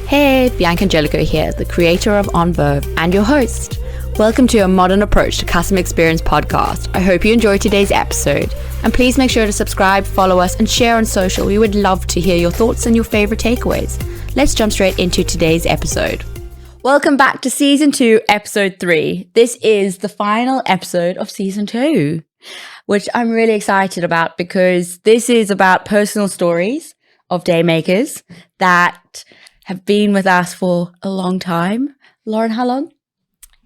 Hey, Bianca Angelico here, the creator of On Verve and your host. Welcome to a modern approach to customer experience podcast. I hope you enjoyed today's episode. And please make sure to subscribe, follow us, and share on social. We would love to hear your thoughts and your favorite takeaways. Let's jump straight into today's episode. Welcome back to Season 2, Episode 3. This is the final episode of Season 2, which I'm really excited about because this is about personal stories of DayMakers that have been with us for a long time. Lauren, how long?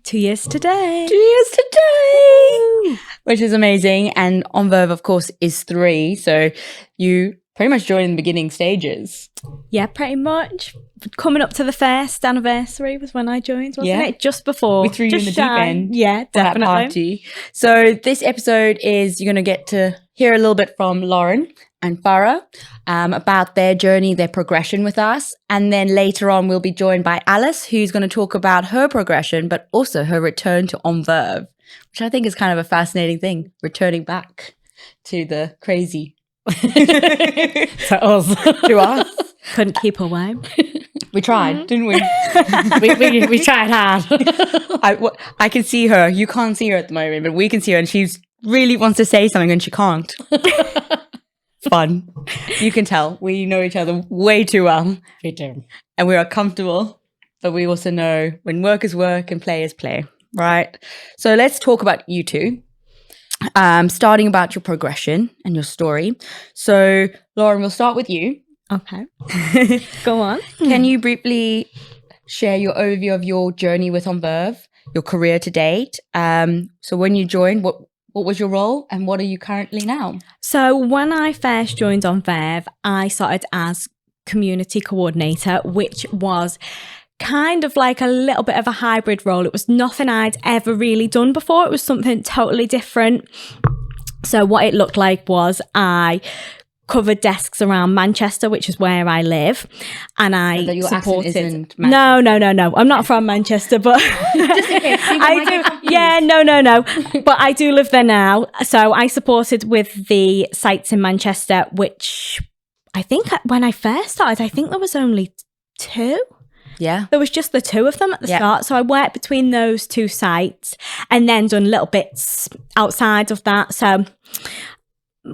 2 years today. 2 years today! Which is amazing. And On Verve, of course, is 3. So you pretty much joined in the beginning stages. Yeah, pretty much. Coming up to the first anniversary was when I joined, wasn't it? Just before. We threw you in the deep end. Yeah, definitely. That party. So this episode is you're going to get to hear a little bit from Lauren and Fara about their journey, their progression with us. And then later on, we'll be joined by Alice, who's going to talk about her progression, but also her return to On Verve, which I think is kind of a fascinating thing, returning back to the crazy. To us. To us. Couldn't keep away. We tried, didn't we? we tried hard. I can see her. You can't see her at the moment, but we can see her, and she really wants to say something, and she can't. Fun. You can tell. We know each other way too well. We do. And we are comfortable, but we also know when work is work and play is play, right? So let's talk about you two. Starting about your progression and your story. So Lauren, we'll start with you. Okay. Go on. Can you briefly share your overview of your journey with On Verve, your career to date? So when you joined, what was your role and what are you currently now? So when I first joined On Verve, I started as community coordinator, which was kind of like a little bit of a hybrid role. It was nothing I'd ever really done before. It was something totally different. So what it looked like was I covered desks around Manchester, which is where I live, and I supported. No, I'm not from Manchester, but I do. Yeah, no. But I do live there now, so I supported with the sites in Manchester, which I think when I first started, I think there was only 2. Yeah. There was just the 2 of them at the start. So I worked between those 2 sites and then done little bits outside of that. So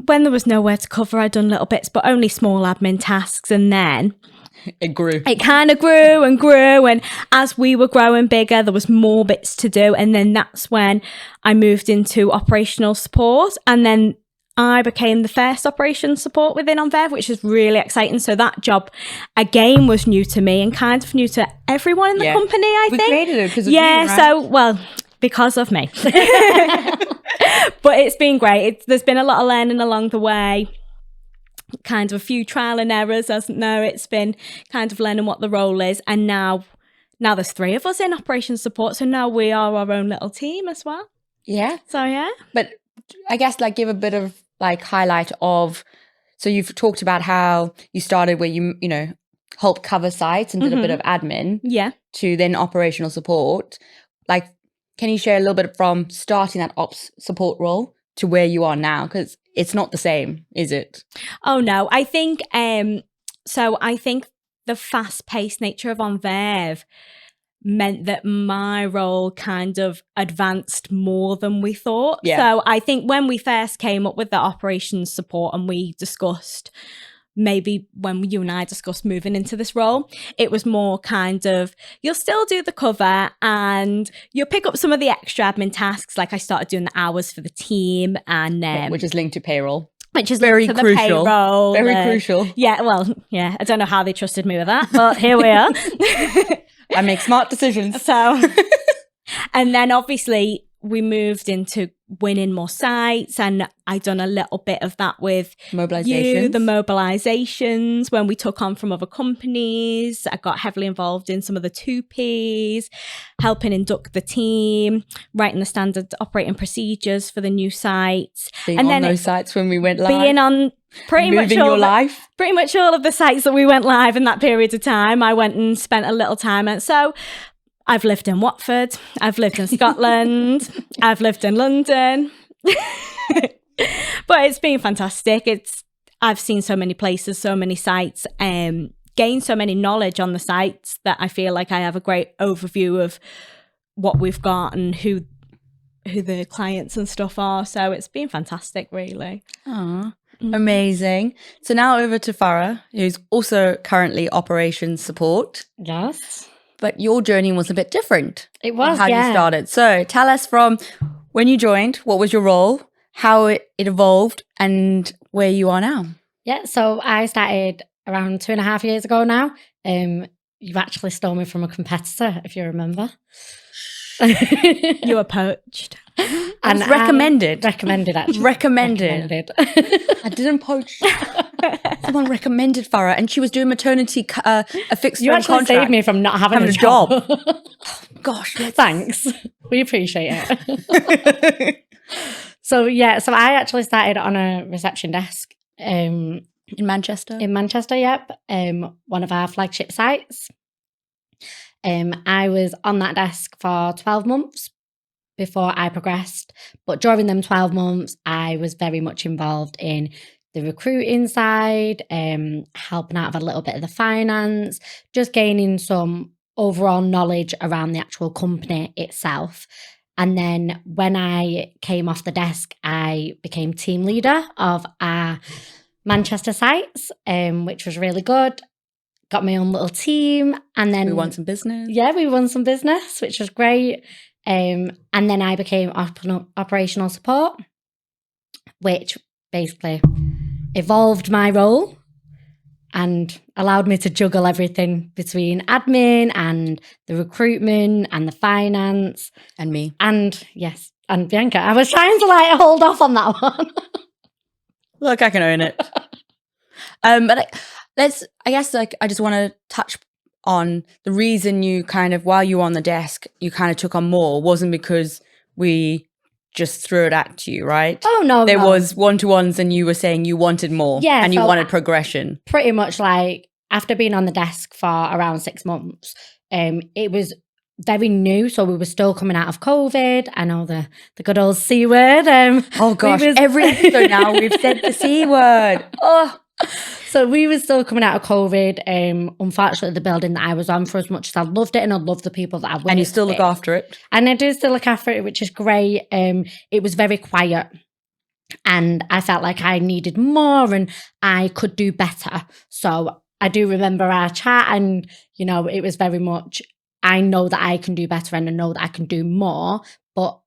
when there was nowhere to cover, I'd done little bits, but only small admin tasks. And then it grew. It kind of grew and grew. And as we were growing bigger, there was more bits to do. And then that's when I moved into operational support. And then I became the first operations support within On Verve, which is really exciting. So that job, again, was new to me and kind of new to everyone in the company, I think. We created it because of you, right? So, well, because of me. But it's been great. There's been a lot of learning along the way. Kind of a few trial and errors, hasn't there? It's been kind of learning what the role is. And now there's 3 of us in operations support. So now we are our own little team as well. Yeah. So, yeah. But I guess give a bit of highlight of, so you've talked about how you started where you helped cover sites and did a bit of admin. Yeah. To then operational support. Can you share a little bit from starting that ops support role to where you are now? Because it's not the same, is it? Oh, no. I think, I think the fast-paced nature of On Verve meant that my role kind of advanced more than we thought. Yeah. So I think when we first came up with the operations support and we discussed, maybe when you and I discussed moving into this role, it was more kind of, you'll still do the cover and you'll pick up some of the extra admin tasks. Like I started doing the hours for the team and which is linked to payroll. Which is very linked to crucial. The payroll. Very crucial. Yeah, well, yeah. I don't know how they trusted me with that, but here we are. I make smart decisions. So, and then obviously we moved into winning more sites, and I done a little bit of that with the mobilizations when we took on from other companies. I got heavily involved in some of the 2Ps, helping induct the team, writing the standard operating procedures for the new sites. Being on those sites when we went live. Being on pretty much all of the sites that we went live in that period of time. I went and spent a little time. And so I've lived in Watford, I've lived in Scotland, I've lived in London. But it's been fantastic. I've seen so many places, so many sites, gained so many knowledge on the sites that I feel like I have a great overview of what we've got and who the clients and stuff are. So it's been fantastic, really. Aww. Amazing. So now over to Fara, who's also currently operations support. Yes. But your journey was a bit different. It was, how you started. So tell us from when you joined, what was your role, how it evolved, and where you are now. Yeah, so I started around 2.5 years ago now. You've actually stole me from a competitor, if you remember. You were poached. And recommended. Recommended, actually. Recommended. I didn't poach. Someone recommended Fara, and she was doing maternity, a fixed You actually contract. saved me from not having a job. Gosh, thanks. We appreciate it. So I actually started on a reception desk. In Manchester? In Manchester, yep. One of our flagship sites. I was on that desk for 12 months before I progressed. But during them 12 months, I was very much involved in the recruiting side, helping out with a little bit of the finance, just gaining some overall knowledge around the actual company itself. And then when I came off the desk, I became team leader of our Manchester sites, which was really good. Got my own little team. And then we won some business. Yeah, we won some business, which was great. And then I became operational support, which basically evolved my role and allowed me to juggle everything between admin and the recruitment and the finance. And me. And yes, and Bianca. I was trying to hold off on that one. Look, I can own it. But I guess I just want to touch on the reason you kind of, while you were on the desk, you kind of took on more wasn't because we just threw it at you, right? Oh, no. There was one-to-ones and you were saying you wanted more and you wanted progression. Pretty much after being on the desk for around 6 months, it was very new. So we were still coming out of COVID. I know the good old C word. Oh gosh, every episode now we've said the C word. Oh. So we were still coming out of COVID. Unfortunately, the building that I was on, for as much as I loved it and I loved the people that I worked with. And you still look after it. And I do still look after it, which is great. It was very quiet. And I felt like I needed more and I could do better. So I do remember our chat and, it was very much, I know that I can do better and I know that I can do more. But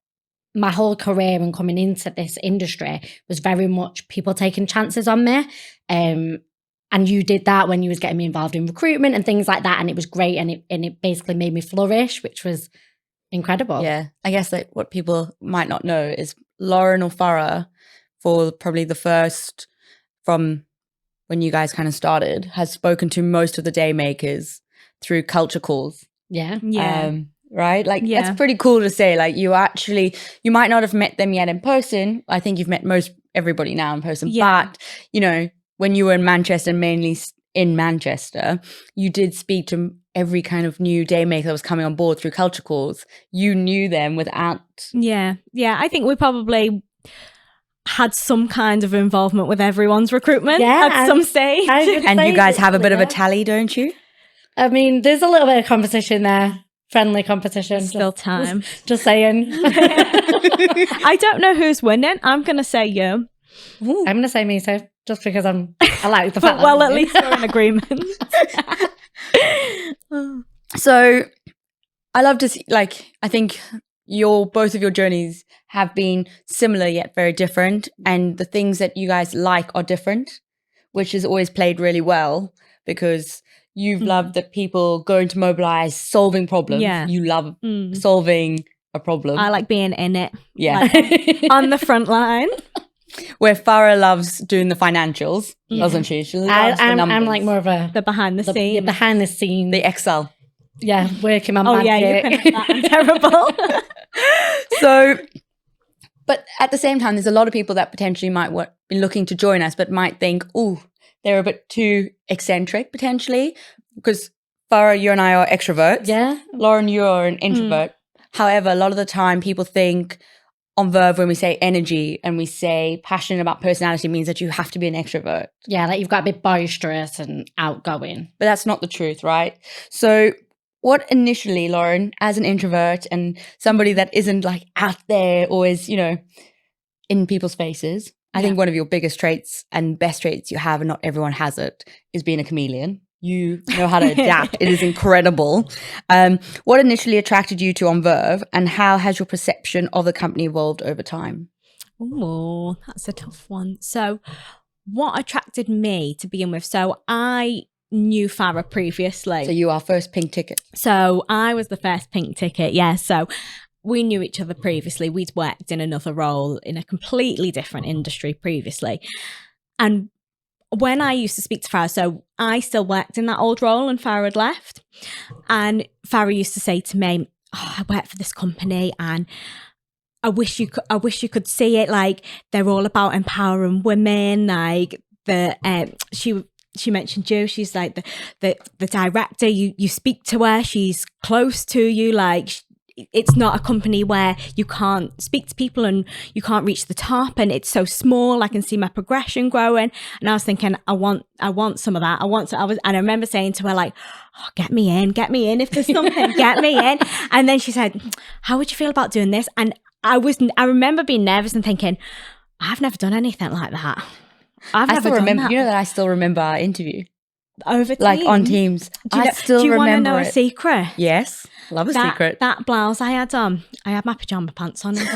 my whole career and coming into this industry was very much people taking chances on me. And you did that when you was getting me involved in recruitment and things like that. And it was great. And it basically made me flourish, which was incredible. Yeah. I guess what people might not know is Lauren or Fara, for probably the first, from when you guys kind of started, has spoken to most of the DayMakers through culture calls. Yeah. Yeah. Right? That's pretty cool to say. You might not have met them yet in person. I think you've met everybody now in person. Yeah. But, when you were in Manchester, mainly in Manchester, you did speak to every kind of new DayMaker that was coming on board through culture calls. You knew them without... Yeah. Yeah. I think we probably had some kind of involvement with everyone's recruitment at some stage. And you guys have a bit of a tally, don't you? I mean, there's a little bit of competition there. Friendly competition. Still time. Just saying. I don't know who's winning. I'm going to say you. I'm going to say me too, just because I like the fact that well, at least we're in agreement. So I love to see, I think both of your journeys have been similar yet very different. And the things that you guys like are different, which has always played really well because you've loved that people going to mobilize, solving problems. Yeah. You love solving a problem. I like being in it. Yeah. On the front line. Where Fara loves doing the financials, doesn't she? She loves the numbers. I'm more of the behind the scenes. Yeah, behind the scenes. The Excel. Yeah, working on magic. Yeah, you can have that. I'm terrible. But at the same time, there's a lot of people that potentially might be looking to join us, but might think, they're a bit too eccentric potentially, because Fara, you and I are extroverts. Yeah. Lauren, you are an introvert. However, a lot of the time people think On Verve, when we say energy and we say passionate about personality, means that you have to be an extrovert. Yeah, like you've got to be boisterous and outgoing. But that's not the truth, right? So what initially, Lauren, as an introvert and somebody that isn't like out there always, you know, in people's faces, I think one of your biggest traits and best traits you have, and not everyone has it, is being a chameleon. You know how to adapt. It is incredible. What initially attracted you to On Verve, and how has your perception of the company evolved over time? Oh, that's a tough one. So what attracted me to begin with? So I knew Fara previously. So you are first pink ticket. So I was the first pink ticket, yeah. So we knew each other previously. We'd worked in another role in a completely different industry previously. And when I used to speak to Fara, so I still worked in that old role and Fara had left. And Fara used to say to me, oh, I work for this company and I wish you could see it. Like, they're all about empowering women. Like, she mentioned you. She's like the director. You speak to her. She's close to you. Like, it's not a company where you can't speak to people and you can't reach the top, and it's so small. I can see my progression growing. And I was thinking, I want some of that. And I remember saying to her, like, oh, get me in if there's something, get me in. And then she said, how would you feel about doing this? And I remember being nervous and thinking, I've never done anything like that. I still remember. You know that I still remember our interview over Teams. Like on Teams. Do you want to know a secret? Yes, love a secret. That blouse I had on, I had my pajama pants on. And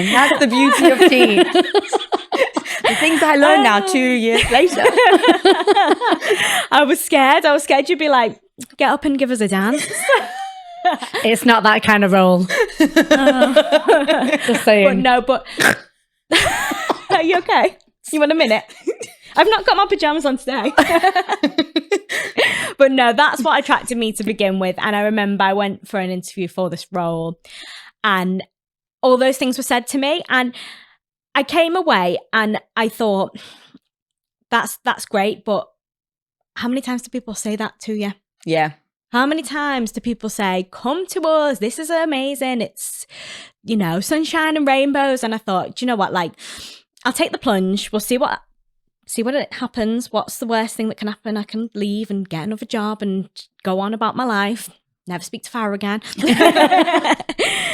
that's the beauty of Teams. The things I learned now 2 years later. I was scared you'd be like, get up and give us a dance. It's not that kind of role. Just saying. But are you okay? You want a minute? I've not got my pajamas on today. But no, that's what attracted me to begin with. And I remember I went for an interview for this role and all those things were said to me. And I came away and I thought, that's great. But how many times do people say that to you? Yeah. How many times do people say, come to us, this is amazing, it's, you know, sunshine and rainbows? And I thought, do you know what, like, I'll take the plunge, we'll see what it happens, what's the worst thing that can happen? I can leave and get another job and go on about my life, never speak to Fara again.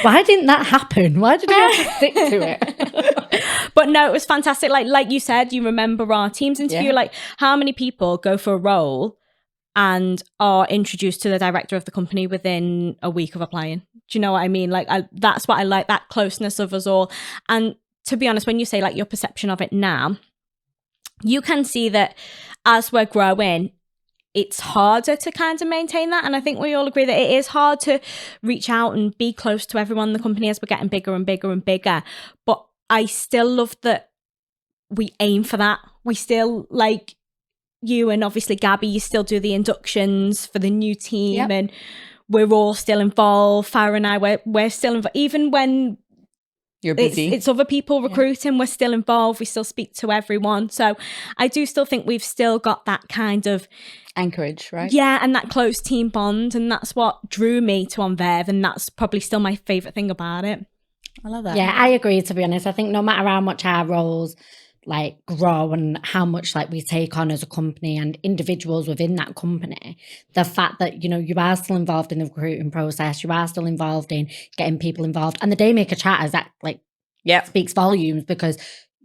Why didn't that happen? Why did you have to stick to it? But no, it was fantastic. Like you said, you remember our Teams interview, like how many people go for a role and are introduced to the director of the company within a week of applying. Do you know what I mean? Like, that's what I like, that closeness of us all. And to be honest, when you say like your perception of it now, you can see that as we're growing, it's harder to kind of maintain that. And I think we all agree that it is hard to reach out and be close to everyone in the company as we're getting bigger and bigger and bigger. But I still love that we aim for that. We still, like, you and obviously Gabby, you still do the inductions for the new team and we're all still involved. Fara and I, we're still involved. Even when you're busy, it's other people recruiting, we're still involved. We still speak to everyone. So I do still think we've still got that kind of anchorage, right? Yeah, and that close team bond. And that's what drew me to On Verve. And that's probably still my favourite thing about it. I love that. Yeah, I agree, to be honest. I think no matter how much our roles like grow and how much like we take on as a company and individuals within that company, the fact that, you know, you are still involved in the recruiting process, you are still involved in getting people involved, and the DayMaker chat is that like speaks volumes, because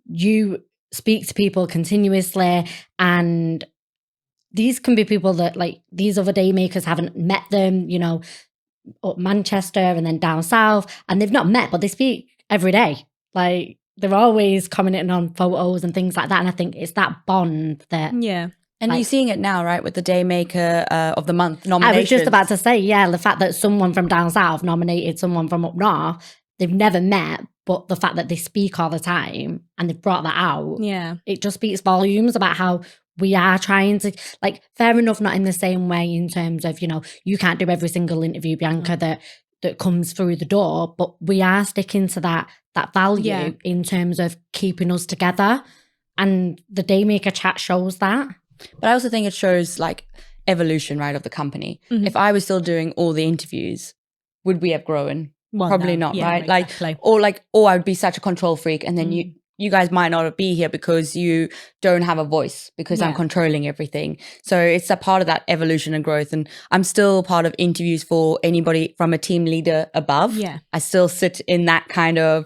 you speak to people continuously, and these can be people that like these other DayMakers haven't met them, you know, up Manchester and then down south, and they've not met, but they speak every day. Like, they're always commenting on photos and things like that. And I think it's that bond that... Yeah. And like, you're seeing it now, right? With the DayMaker of the Month nominations. I was just about to say, yeah, the fact that someone from down south nominated someone from up north, they've never met, but the fact that they speak all the time and they've brought that out, it just speaks volumes about how we are trying to, like, fair enough, not in the same way in terms of, you know, you can't do every single interview, Bianca, that comes through the door, but we are sticking to that value in terms of keeping us together, and the DayMaker chat shows that. But I also think it shows like evolution, right, of the company. If I was still doing all the interviews, would we have grown? Well, Probably no. not, Yeah, right? exactly. Like, I would be such a control freak, and then you guys might not be here because you don't have a voice, because I'm controlling everything. So it's a part of that evolution and growth. And I'm still part of interviews for anybody from a team leader above. Yeah. I still sit in that kind of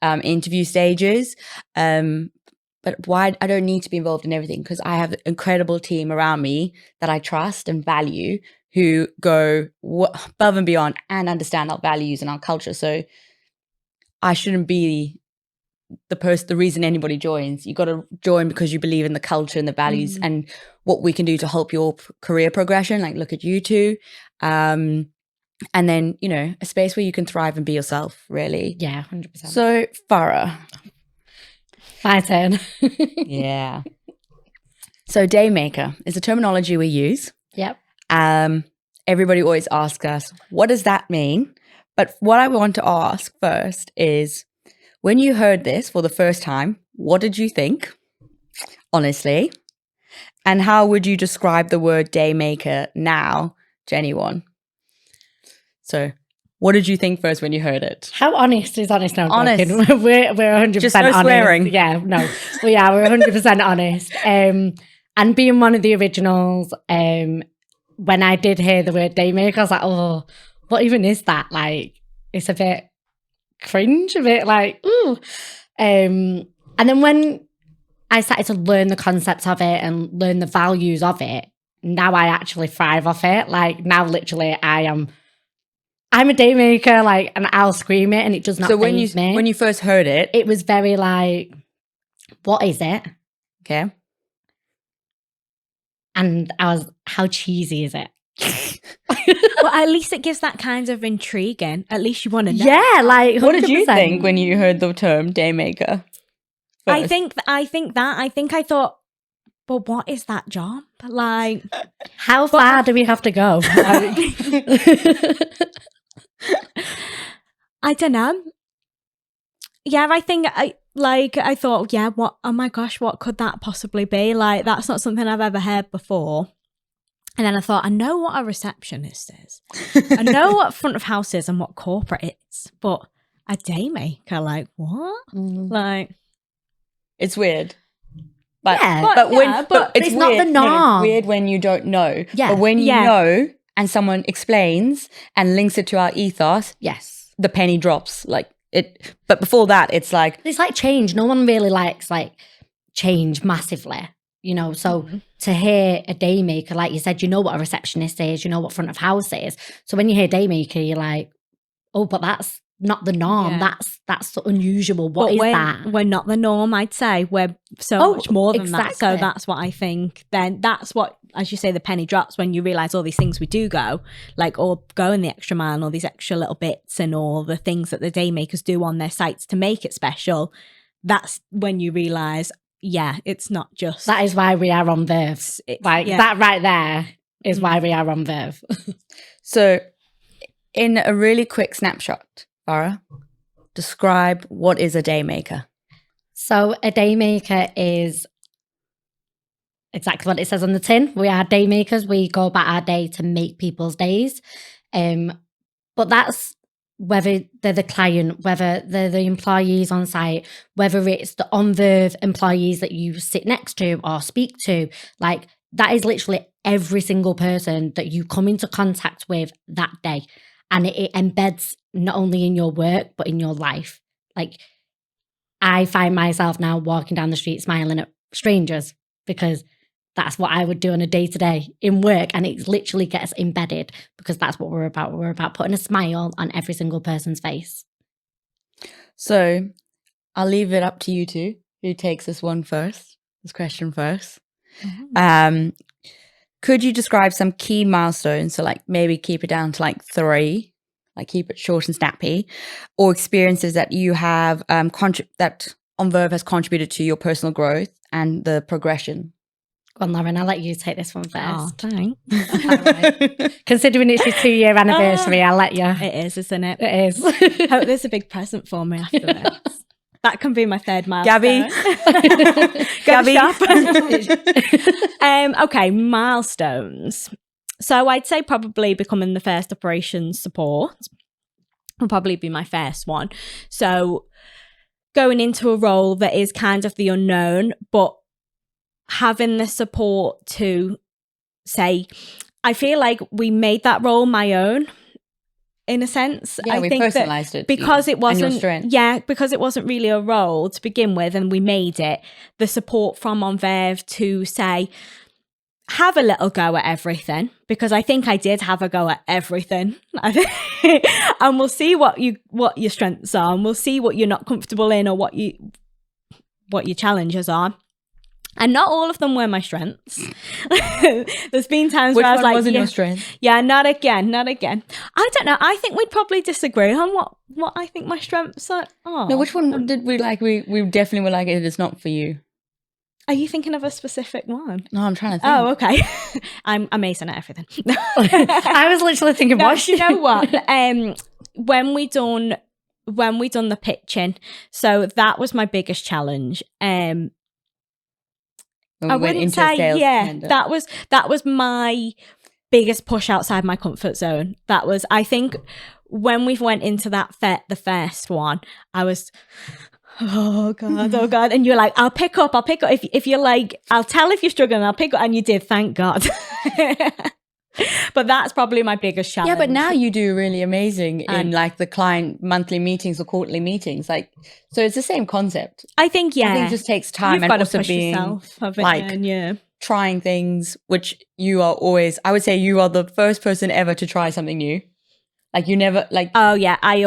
interview stages. But why I don't need to be involved in everything, because I have an incredible team around me that I trust and value, who go above and beyond and understand our values and our culture. So I shouldn't be the reason anybody joins. You got to join because you believe in the culture and the values and what we can do to help your career progression. Like, look at you two. And then, you know, a space where you can thrive and be yourself, really. Yeah, 100%. So, Fara. My turn. Yeah. So, DayMaker is a terminology we use. Yep. Everybody always asks us, what does that mean? But what I want to ask first is, when you heard this for the first time, what did you think? Honestly. And how would you describe the word DayMaker now to anyone? So, what did you think first when you heard it? How honest is honest now? Honest. We're 100% Just no honest. swearing. Yeah, no. Well, yeah, we're 100% honest. And being one of the originals, when I did hear the word DayMaker, I was like, oh, what even is that? Like, it's a bit cringe, a bit like, ooh. And then when I started to learn the concepts of it and learn the values of it, now I actually thrive off it. Like, now literally I'm a DayMaker, like, and I'll scream it and it does not faze me. When you first heard it, it was very like, what is it? okay. And I was, how cheesy is it? Well, at least it gives that kind of intriguing. At least you want to know. Yeah, like 100%. What did you think when you heard the term DayMaker? I think I thought, but what is that job? Like, how far do we have to go? I don't know. Yeah, I think I thought, yeah, what? Oh my gosh, what could that possibly be? Like, that's not something I've ever heard before. And then I thought, I know what a receptionist is. I know what front of house is and what corporate is, but a DayMaker, like, what? Like, it's weird. But, yeah, but it's not the norm. No, it's weird when you don't know. Yeah. But when you know and someone explains and links it to our ethos, yes, the penny drops. Like it. But before that, it's like change. No one really likes like change massively, you know. So to hear a DayMaker, like you said, you know what a receptionist is, you know what front of house is. So when you hear DayMaker, you're like, oh, but that's not the norm. Yeah. That's unusual. What is that? We're not the norm, I'd say. We're so much more than that. So that's what I think. Then that's what, as you say, the penny drops when you realise all these things we do go, like all going the extra mile, all these extra little bits and all the things that the DayMakers do on their sites to make it special. That's when you realise, yeah, it's not just... That is why we are on Verve. That right there is why we are on Verve. So in a really quick snapshot, Fara, describe what is a DayMaker. So a DayMaker is exactly what it says on the tin. We are DayMakers. We go about our day to make people's days. But that's whether they're the client, whether they're the employees on site, whether it's the On Verve employees that you sit next to or speak to. Like, that is literally every single person that you come into contact with that day. And it embeds not only in your work, but in your life. Like, I find myself now walking down the street smiling at strangers because that's what I would do on a day-to-day in work. And it literally gets embedded because that's what we're about. We're about putting a smile on every single person's face. So I'll leave it up to you two. Who takes this question first? Mm-hmm. Could you describe some key milestones? So like maybe keep it down to like 3, like keep it short and snappy, or experiences that you have that On Verve has contributed to your personal growth and the progression. Go on, Lauren, I'll let you take this one first. Oh, thanks. Considering it's your 2-year anniversary, I'll let you. It is, isn't it? It is. Hope there's a big present for me after this. That can be my 3rd milestone. Gabby. Okay, milestones. So I'd say probably becoming the first operations support. will probably be my first one. So going into a role that is kind of the unknown, but having the support to say, I feel like we made that role my own in a sense. Yeah, I we think personalized that it because it wasn't, because it wasn't really a role to begin with, and we made it. The support from On Verve to say, have a little go at everything, because I think I did have a go at everything. And we'll see what your strengths are, and we'll see what you're not comfortable in, or what your challenges are. And not all of them were my strengths. There's been times where I was like, wasn't your strength? Yeah, not again. I don't know. I think we'd probably disagree on what I think my strengths are. No, which one did we like? We definitely were like, it is not for you. Are you thinking of a specific one? No, I'm trying to think. Oh, okay. I'm amazing at everything. I was literally thinking, no, you know what? When we done the pitching, so that was my biggest challenge. I wouldn't say, that was my biggest push outside my comfort zone. That was, I think, when we went into that the first one, I was, oh God. And you're like, I'll pick up. If you're like, I'll tell if you're struggling, I'll pick up. And you did, thank God. But that's probably my biggest challenge. Yeah, but now you do really amazing in like the client monthly meetings or quarterly meetings. Like, so it's the same concept. I think, yeah. I think it just takes time. You've and got to also push being yourself, trying things, which you are always, I would say you are the first person ever to try something new. Like you never like. Oh yeah. I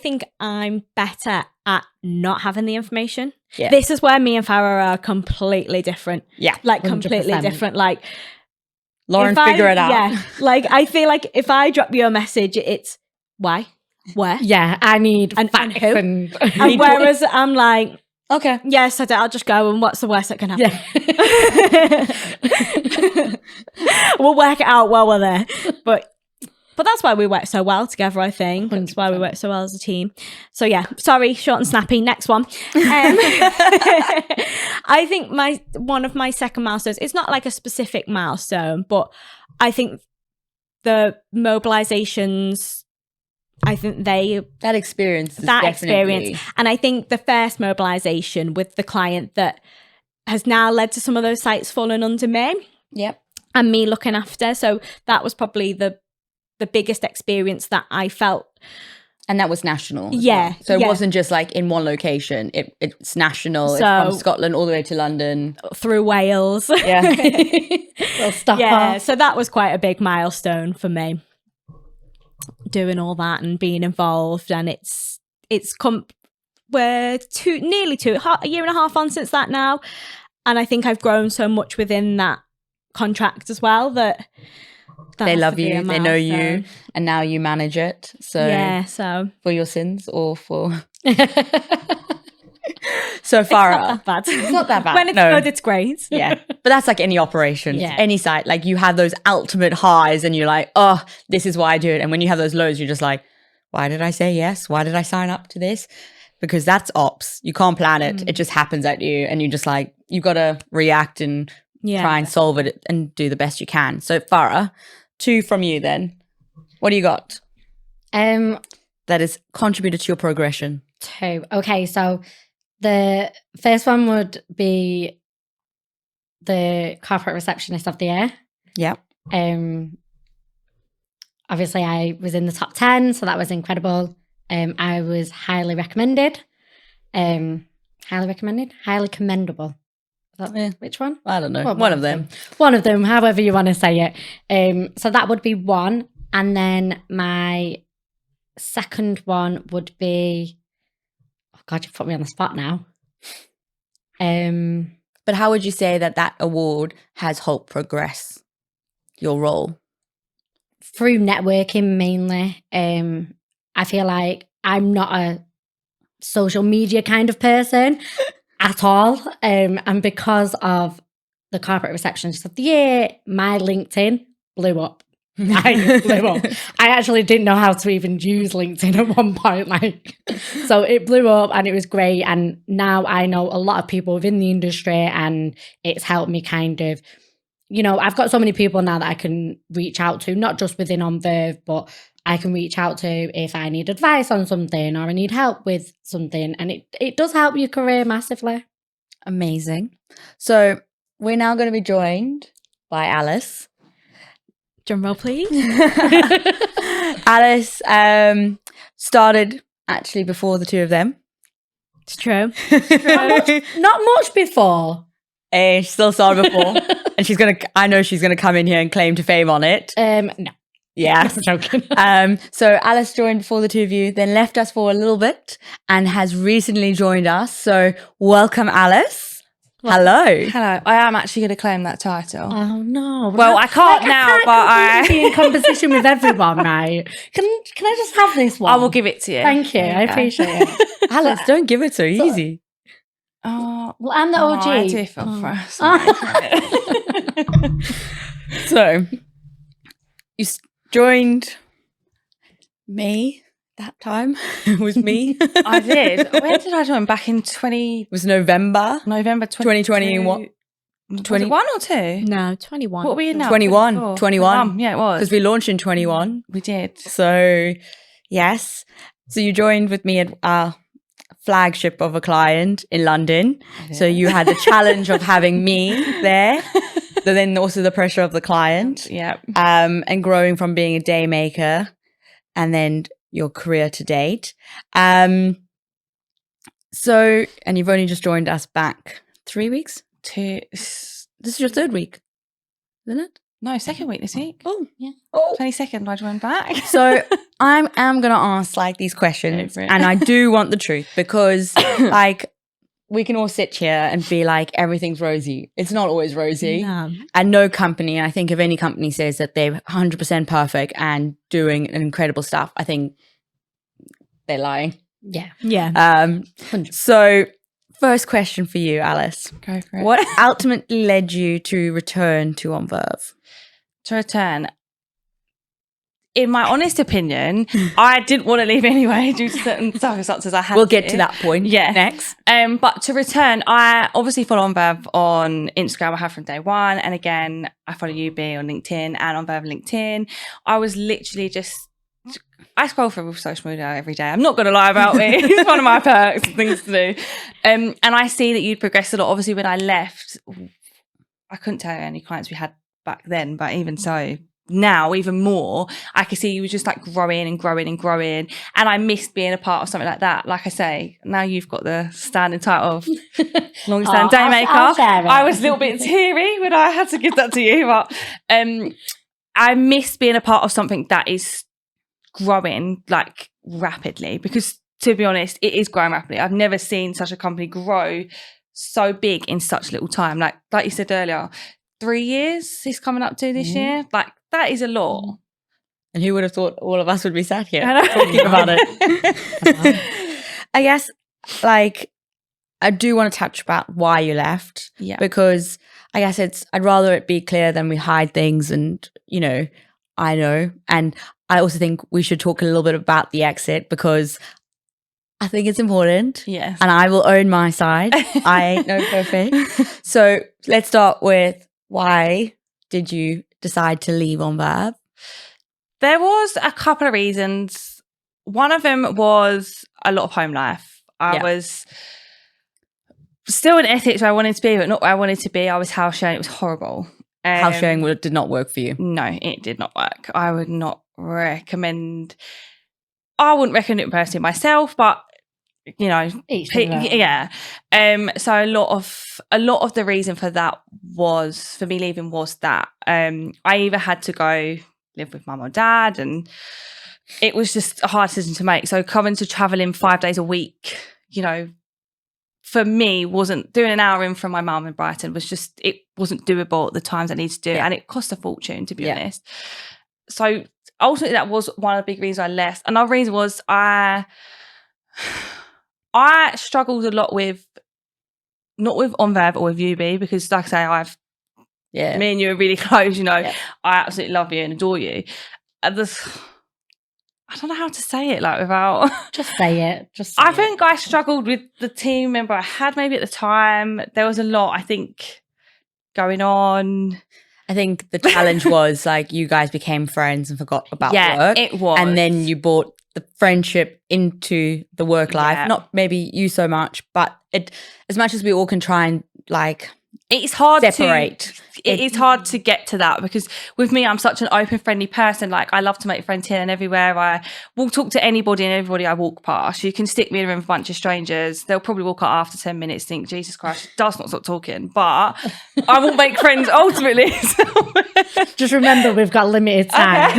think I'm better at not having the information. Yeah. This is where me and Fara are completely different. Yeah. Like 100%. Completely different. Like, Lauren, figure it out. Yeah. Like, I feel like if I drop you a message, it's why, where? Yeah, I need and who. And whereas I'm like, okay, yes, I'll just go, and what's the worst that can happen? Yeah. We'll work it out while we're there. But that's why we work so well together, I think. 100%. That's why we work so well as a team. So yeah, sorry, short and snappy. Next one. I think one of my second milestones, it's not like a specific milestone, but I think the mobilizations, I think that experience. And I think the first mobilization with the client that has now led to some of those sites falling under me. Yep. And me looking after. So that was probably the biggest experience that I felt. And that was national. Yeah. Well. So it wasn't just like in one location. It's national. So, it's from Scotland all the way to London. Through Wales. Yeah. Well, yeah. So that was quite a big milestone for me. Doing all that and being involved. And we're nearly a year and a half on since that now. And I think I've grown so much within that contract as well that they love you, they know you, and now you manage it. So yeah, so for your sins or for so Fara, it's not that bad. When it's good, it's great. Yeah, but that's like any operation, any site. Like you have those ultimate highs, and you're like, oh, this is why I do it. And when you have those lows, you're just like, why did I say yes? Why did I sign up to this? Because that's ops. You can't plan it. It just happens at you, and you just like you got to react and try and solve it and do the best you can. So Fara, 2 from you then. What do you got? That has contributed to your progression. 2. Okay, so the first one would be the corporate receptionist of the year. Yeah. Obviously I was in the top 10, so that was incredible. I was highly recommended. Highly commendable. Which one? I don't know. One of them. One of them, however you want to say it. So that would be one. And then my second one would be, oh God, you put me on the spot now. But how would you say that award has helped progress your role? Through networking mainly. I feel like I'm not a social media kind of person at all. And because of the corporate receptionist of the year, my LinkedIn blew up. I blew up. I actually didn't know how to even use LinkedIn at one point. So it blew up and it was great. And now I know a lot of people within the industry, and it's helped me kind of, I've got so many people now that I can reach out to, not just within On Verve, but I can reach out to if I need advice on something or I need help with something. And it does help your career massively. Amazing. So we're now going to be joined by Alice. Drum roll, please. Alice started actually before the two of them. It's true. Not much before. She still started before. And I know she's going to come in here and claim to fame on it. No. Yes. I'm joking. So Alice joined before the two of you, then left us for a little bit and has recently joined us. So welcome, Alice. Hello. Hello. I am actually going to claim that title. Oh no! Well, I can't now, but I be in competition with everyone, right? Can I just have this one? I will give it to you. Thank you. I appreciate it. Alice, don't give it so easy. Oh, Well, I'm the OG. I do feel for us. So you joined me that time. It was me. I did. Where did I join? Back in It was November 2021. 21 or 2? No, 21. What were you now? 21. 21. Yeah, it was. Because we launched in 21. We did. So, yes. So you joined with me at our flagship of a client in London. So you had the challenge of having me there, but then also the pressure of the client. Yeah. And growing from being a day maker and then your career to date. So, and you've only just joined us back 3 weeks? 2. This is your 3rd week, isn't it? No, 2nd week this week. Oh, Yeah. Oh. 22nd, I joined back. So I am going to ask like these questions Go for it. and I do want the truth because like we can all sit here and be like, everything's rosy. It's not always rosy. No. And no company, I think if any company says that they're 100% perfect and doing incredible stuff, I think they're lying. Yeah. Yeah. So first question for you, Alice. Go for it. What ultimately led you to return to On Verve? To return, in my honest opinion, I didn't want to leave anyway due to certain circumstances I had. We'll get to that point next. But to return, I obviously follow On Verve on Instagram. I have from day one. And again, I follow UB on LinkedIn and On Verve on LinkedIn. I was literally I scroll through social media every day. I'm not going to lie about it. It's one of my perks and things to do. And I see that you'd progressed a lot. Obviously, when I left, I couldn't tell you any clients we had back then, but even so, now even more, I could see you were just like growing and growing and growing. And I missed being a part of something like that. Like I say, now you've got the standing title of longest standing DayMaker. I'll share it. I was a little bit teary when I had to give that to you, but I miss being a part of something that is growing like rapidly, because to be honest, it is growing rapidly. I've never seen such a company grow so big in such little time. Like you said earlier, 3 years is coming up to this year. Like that is a lot. And who would have thought all of us would be sat here I know. talking about it? I guess, like, I do want to touch about why you left. Yeah. Because I guess I'd rather it be clear than we hide things and, you know. And I also think we should talk a little bit about the exit because I think it's important. Yes. And I will own my side. I know perfect. So let's start with why did you decide to leave On Verve? There was a couple of reasons. One of them was a lot of home life. I was still in Essex where I wanted to be, but not where I wanted to be. I was house sharing. It was horrible. House sharing did not work for you. No, it did not work. I would not recommend. I wouldn't recommend it personally myself, but you know, yeah. So a lot of the reason for that was for me leaving was that I either had to go live with mum or dad, and it was just a hard decision to make. So coming to traveling 5 days a week, you know, for me wasn't doing an hour in from my mum in Brighton it wasn't doable at the times I needed to do, and it cost a fortune to be honest. So ultimately that was one of the big reasons I left. Another reason was I struggled a lot with, not with On Verve or with UB, because like I say, me and you are really close, you know. I absolutely love you and adore you. I don't know how to say it, like without Just say it. I think I struggled with the team member I had maybe at the time. There was a lot, I think, going on. I think the challenge was like you guys became friends and forgot about work. It was. And then you brought the friendship into the work life. Not maybe you so much, but it, as much as we all can try and like it's hard separate. It's hard to get to that because with me, I'm such an open, friendly person. Like I love to make friends here and everywhere. I will talk to anybody and everybody I walk past. You can stick me in a room with a bunch of strangers. They'll probably walk out after 10 minutes, think, Jesus Christ, she does not stop talking. But I will make friends ultimately. Just remember, we've got limited time.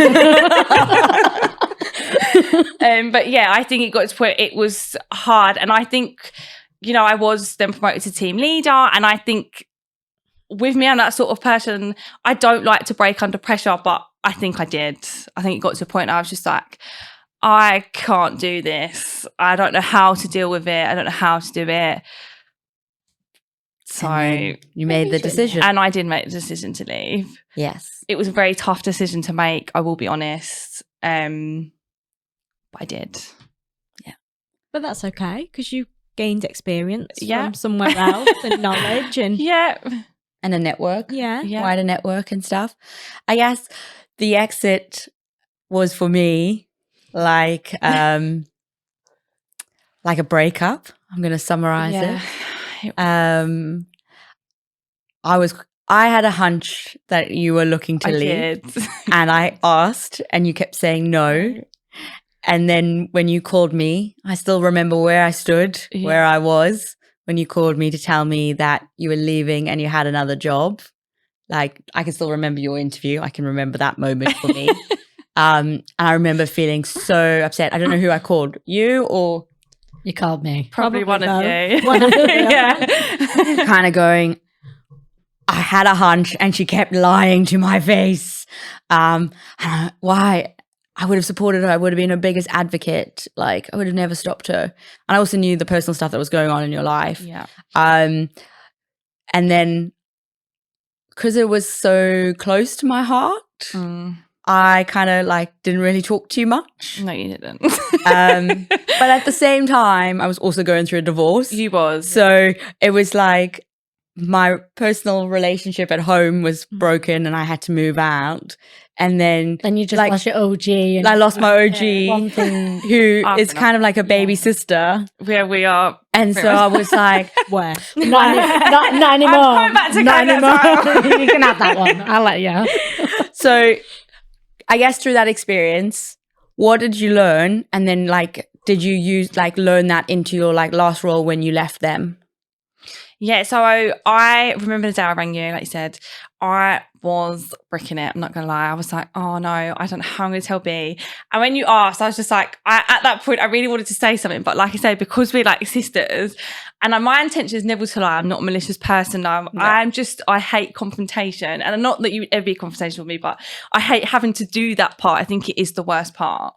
But yeah, I think it got to where it was hard. And I think, you know, I was then promoted to team leader. And I think with me, I'm that sort of person, I don't like to break under pressure, but I think I did. I think it got to a point where I was just like, I can't do this. I don't know how to deal with it. I don't know how to do it. So you made the decision. And I did make the decision to leave. Yes. It was a very tough decision to make, I will be honest. But I did. Yeah. But that's okay because you gained experience Yeah. from somewhere else and knowledge and Yeah. And a network. yeah. Wider network and stuff. I guess the exit was for me like a breakup. I'm going to summarize it. I had a hunch that you were looking to leave. Did. And I asked and you kept saying no. And then when you called me, I still remember where I stood, where I was when you called me to tell me that you were leaving and you had another job. Like, I can still remember your interview. I can remember that moment for me. And I remember feeling so upset. I don't know who I called. You or? You called me. Probably one of you. One of you. Yeah. Kind of going, I had a hunch and she kept lying to my face. Why? I would have supported her. I would have been her biggest advocate. Like, I would have never stopped her. And I also knew the personal stuff that was going on in your life. Yeah. And then, because it was so close to my heart, I kind of like didn't really talk too much. No, you didn't. But at the same time, I was also going through a divorce. You was. So it was like my personal relationship at home was broken and I had to move out. And then you just like, lost your OG. And I lost my OG, one thing. who is kind of like a baby sister. Where we are. And so I was like, Where? Not anymore. I'm coming back to Not that anymore. You can have that one. I'll let you. So I guess through that experience, what did you learn? And then like, did you learn that into your like last role when you left them? Yeah, so I remember the day I rang you, like you said, I was bricking it. I'm not going to lie. I was like, oh no, I don't know how I'm going to tell B. And when you asked, I was just like, at that point, I really wanted to say something. But like I said, because we're like sisters, and my intention is never to lie. I'm not a malicious person. I hate confrontation. And not that you would ever be confrontational with me, but I hate having to do that part. I think it is the worst part.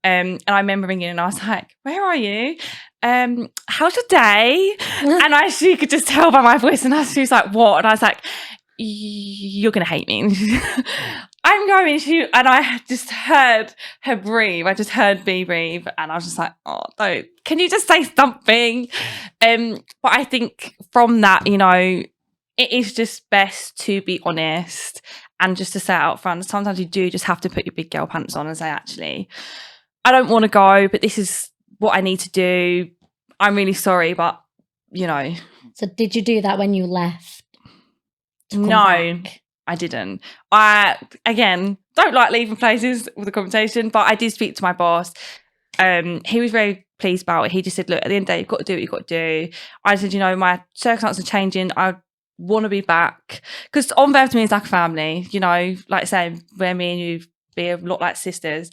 And I remember ringing and I was like, where are you? How's your day? And she could just tell by my voice, and she was like, what? And I was like, you're gonna hate me. I'm going to, and I just heard her breathe. I just heard B breathe, and I was just like, oh no, can you just say something? But I think from that, you know, it is just best to be honest and just to say out front. Sometimes you do just have to put your big girl pants on and say, actually, I don't want to go, but this is what I need to do. I'm really sorry, but you know. So did you do that when you left? No, back? I didn't. I, again, don't like leaving places with a conversation, but I did speak to my boss. He was very pleased about it. He just said, look, at the end of the day, you've got to do what you've got to do. I said, you know, my circumstances are changing. I want to be back. Because On Verve to me is like a family, you know, like I say, where me and you be a lot like sisters.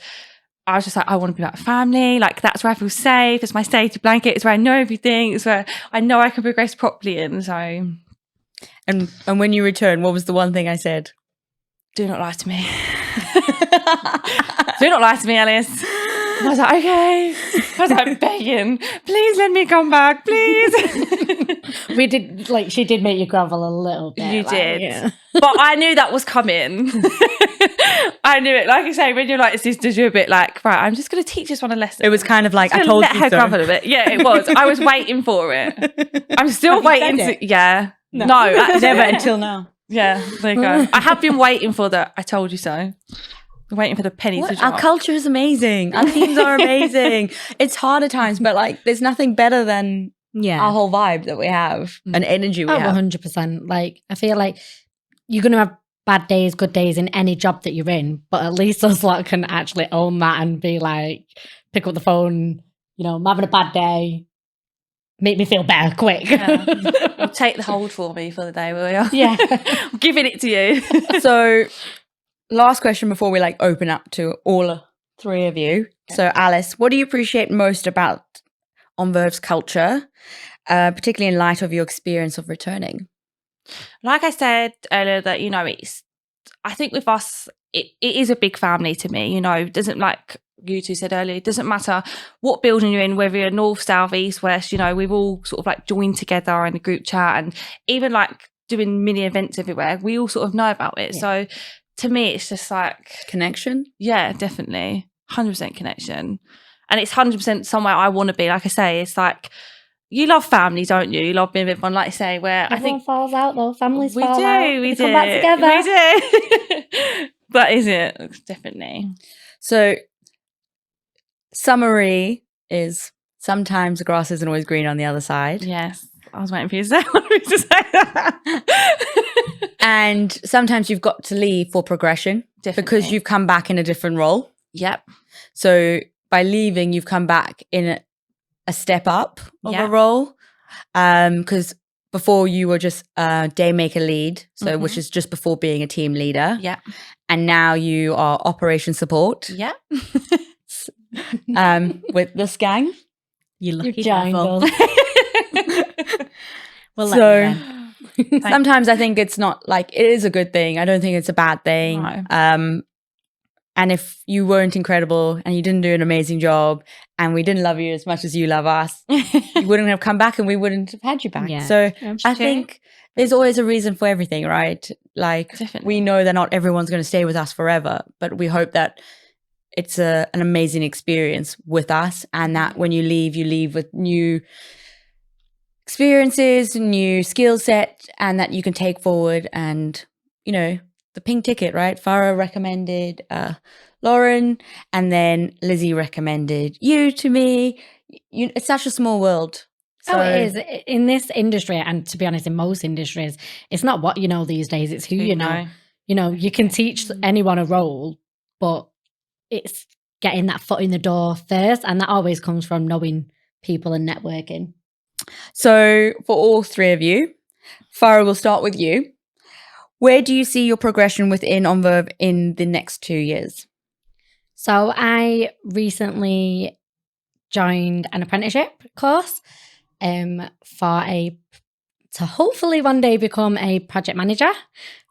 I was just like, I want to be like family. Like, that's where I feel safe. It's my safety blanket. It's where I know everything. It's where I know I can progress properly in. So, and when you returned, what was the one thing I said? Do not lie to me. Do not lie to me, Alice. And I was like, okay. I was like begging, please let me come back, please. We did, like, she did make you grovel a little bit. You like, did. Yeah. But I knew that was coming. I knew it. Like I say, when you're like sisters, you're a bit like, right, I'm just going to teach this one a lesson. It was kind of like, I told you so. Let her grovel a bit. Yeah, it was. I was waiting for it. I'm still waiting to, yeah. No, never until now. Yeah, there you go. I have been waiting for the I told you so. Waiting for the penny to drop. Our culture is amazing. Our teams are amazing. It's hard at times, but like there's nothing better than our whole vibe that we have and energy we have. 100%. Like I feel like you're going to have bad days, good days in any job that you're in, but at least us lot can actually own that and be like, pick up the phone, you know, I'm having a bad day. Make me feel better quick. Well, take the hold for me for the day, will you? Yeah. I'm giving it to you. So last question before we like open up to all three of you. So Alice, what do you appreciate most about On Verve's culture, particularly in light of your experience of returning? Like I said earlier, that, you know, I think with us, it is a big family to me, you know. It doesn't, like you two said earlier, it doesn't matter what building you're in, whether you're north, south, east, west, you know, we've all sort of like joined together in a group chat, and even like doing mini events everywhere, we all sort of know about it. Yeah. So to me, it's just like connection. Yeah, definitely. 100% connection. And it's 100% somewhere I want to be. Like I say, it's like, you love family, don't you? You love being with everyone, like I say, where everyone falls out though. Families we fall do, out. We do. Come back together. We do. That is it, definitely. So summary is sometimes the grass isn't always green on the other side. Yes. I was waiting for you to say that. And sometimes you've got to leave for progression. Definitely. Because you've come back in a different role. Yep. So by leaving, you've come back in a step up of a role. Because before you were just DayMaker lead, so which is just before being a team leader. Yeah. And now you are operation support. Yeah. With this gang. You lucky devil. Well, so sometimes I think it's not like, it is a good thing. I don't think it's a bad thing. No. And if you weren't incredible and you didn't do an amazing job and we didn't love you as much as you love us, you wouldn't have come back and we wouldn't have had you back. Yeah. So I think there's always a reason for everything, right? Like we know that not everyone's going to stay with us forever, but we hope that it's an amazing experience with us, and that when you leave with new experiences, new skill set, and that you can take forward. And, you know, the pink ticket, right? Fara recommended Lauren, and then Lizzie recommended you to me. It's such a small world. So it is. In this industry, and to be honest, in most industries, it's not what you know these days, it's who you know. You know, you can teach anyone a role, but it's getting that foot in the door first, and that always comes from knowing people and networking. So for all three of you, Fara, we'll start with you. Where do you see your progression within On Verve in the next 2 years? So I recently joined an apprenticeship course to hopefully one day become a project manager,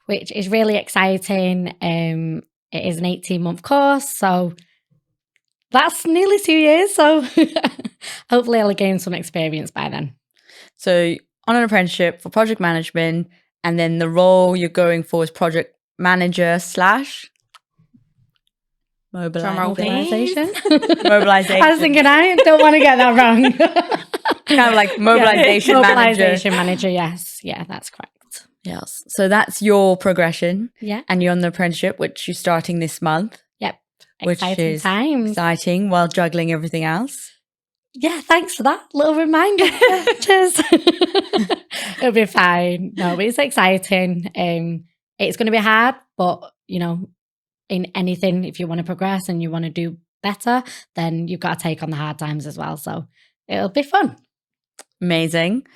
which is really exciting. It is an 18-month course, so that's nearly 2 years. So hopefully I'll gain some experience by then. So on an apprenticeship for project management, and then the role you're going for is project manager / mobilization. Mobilization. I was thinking, I don't want to get that wrong. Kind of like mobilization manager. Mobilization manager, yes. Yeah, that's correct. Yes. So that's your progression. Yeah. And you're on the apprenticeship, which you're starting this month. Yep. Which exciting is times. Exciting while juggling everything else. Yeah, thanks for that little reminder. Cheers. It'll be fine. No, but it's exciting. It's going to be hard, but, you know, in anything, if you want to progress and you want to do better, then you've got to take on the hard times as well. So it'll be fun. Amazing.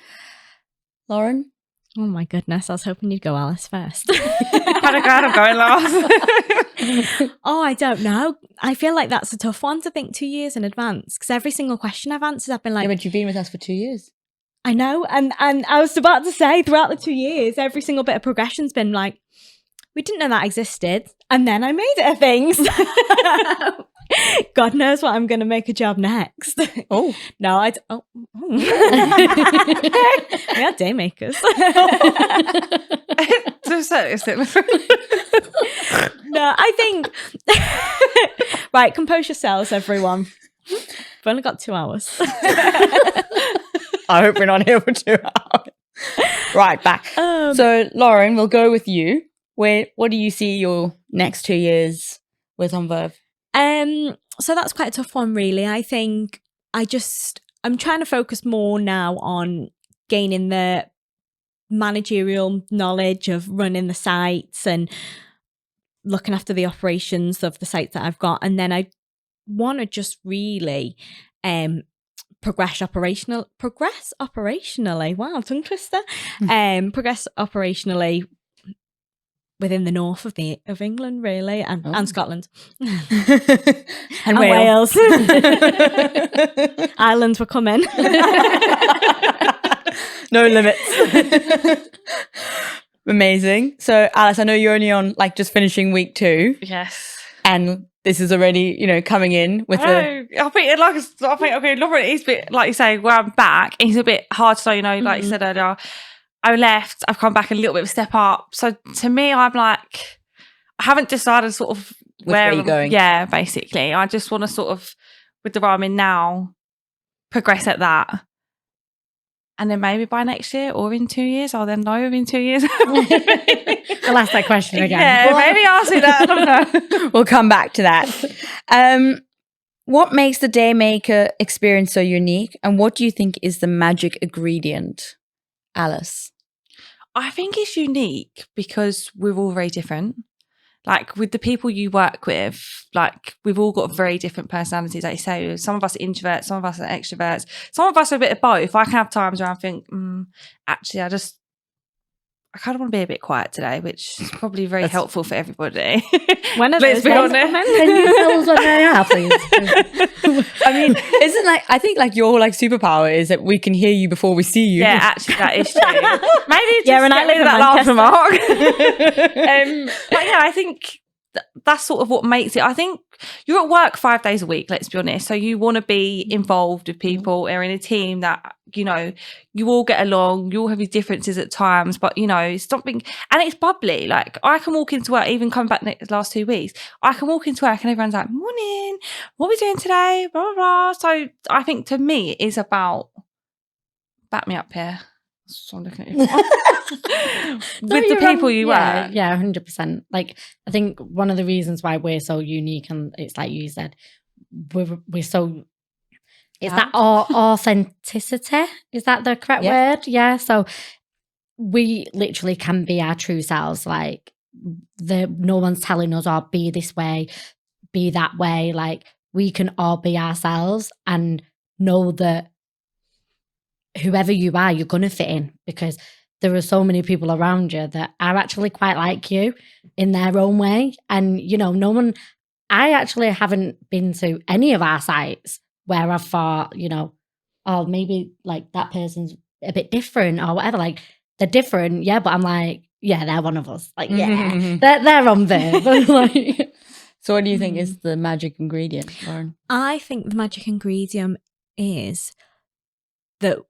Lauren? Oh my goodness, I was hoping you'd go Alice first. Kind of glad I'm going last. Oh, I don't know. I feel like that's a tough one to think 2 years in advance, because every single question I've answered, I've been like, Yeah, but you've been with us for 2 years. I know. And I was about to say, throughout the 2 years, every single bit of progression's been like, we didn't know that existed, and then I made it a thing. So God knows what I'm going to make a job next. Oh. No, oh. We are DayMakers. No, I think... Right, compose yourselves, everyone. We've only got 2 hours. I hope we're not here for 2 hours. Right, back. So, Lauren, we'll go with you. What do you see your next 2 years with On Verve? So that's quite a tough one, really. I think I'm trying to focus more now on gaining the managerial knowledge of running the sites and looking after the operations of the sites that I've got. And then I want to just really progress operationally. Wow, tongue twister. Progress operationally within the north of England, really, and Scotland. and Wales. Ireland were coming. No limits. Amazing. So, Alice, I know you're only on just finishing week 2. Yes. And this is already, coming in with I think Lauren is a bit, like you say, where I'm back, it's a bit hard to know, like you said earlier, I left, I've come back a little bit of a step up. So to me, I'm like, I haven't decided sort of where you're going. Yeah, basically. I just want to sort of, with the role I'm in now, progress at that. And then maybe by next year or in 2 years, I'll then know in 2 years. I'll ask that question again. Yeah, maybe ask me that. I don't know. We'll come back to that. What makes the DayMaker experience so unique? And what do you think is the magic ingredient, Alice? I think it's unique because we're all very different. Like with the people you work with, like we've all got very different personalities, like you say. Some of us are introverts, some of us are extroverts, some of us are a bit of both. I can have times where I think, actually, I kind of want to be a bit quiet today, which is probably very helpful for everybody. When are those be honest. Can you tell us what they are, please? I mean, I think your superpower is that we can hear you before we see you. Yeah, actually, that is true. Maybe just and I live in that Manchester. laugh remark. But yeah, I think that's sort of what makes it. I think you're at work 5 days a week, let's be honest. So you want to be involved with people or in a team that, you all get along, you all have your differences at times, but it's something, and it's bubbly. Like I can walk into work, even come back the last 2 weeks, I can walk into work and everyone's like, morning, what are we doing today? Blah, blah, blah. So I think to me, it is about, back me up here. So I'm looking at you. With the people you work. Yeah, 100%. Like, I think one of the reasons why we're so unique, and it's like you said, we're so, it's that authenticity. Is that the correct word? Yeah. So we literally can be our true selves. Like, no one's telling us, oh, be this way, be that way. Like, we can all be ourselves and know that whoever you are, you're going to fit in, because there are so many people around you that are actually quite like you in their own way. And, I actually haven't been to any of our sites where I've thought, oh, maybe like that person's a bit different or whatever. Like, they're different, yeah, but I'm like, yeah, they're one of us. Like, yeah, they're on there. Like, so what do you think is the magic ingredient, Lauren? I think the magic ingredient is the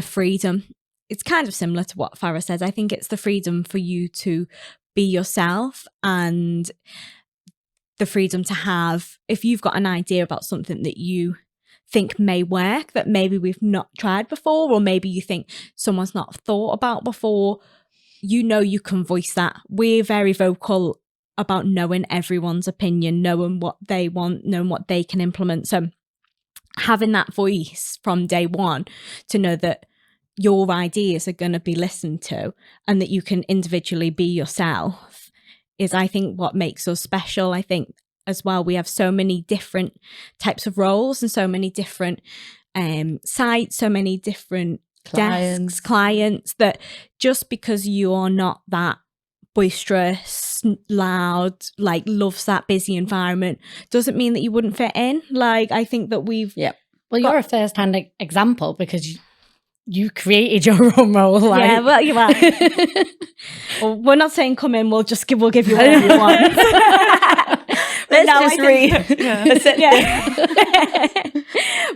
freedom. It's kind of similar to what Fara says. I think it's the freedom for you to be yourself, and the freedom to have, if you've got an idea about something that you think may work, that maybe we've not tried before, or maybe you think someone's not thought about before, you can voice that. We're very vocal about knowing everyone's opinion, knowing what they want, knowing what they can implement. So having that voice from day one to know that your ideas are going to be listened to and that you can individually be yourself is, I think, what makes us special. I think as well, we have so many different types of roles and so many different sites, so many different clients, that just because you are not that boisterous, loud, like loves that busy environment, doesn't mean that you wouldn't fit in. Like, I think that we've you're a first-hand example because you created your own role. Like. Yeah, well, you are. Well, we're not saying come in, we'll give you whatever you want. Let's just read.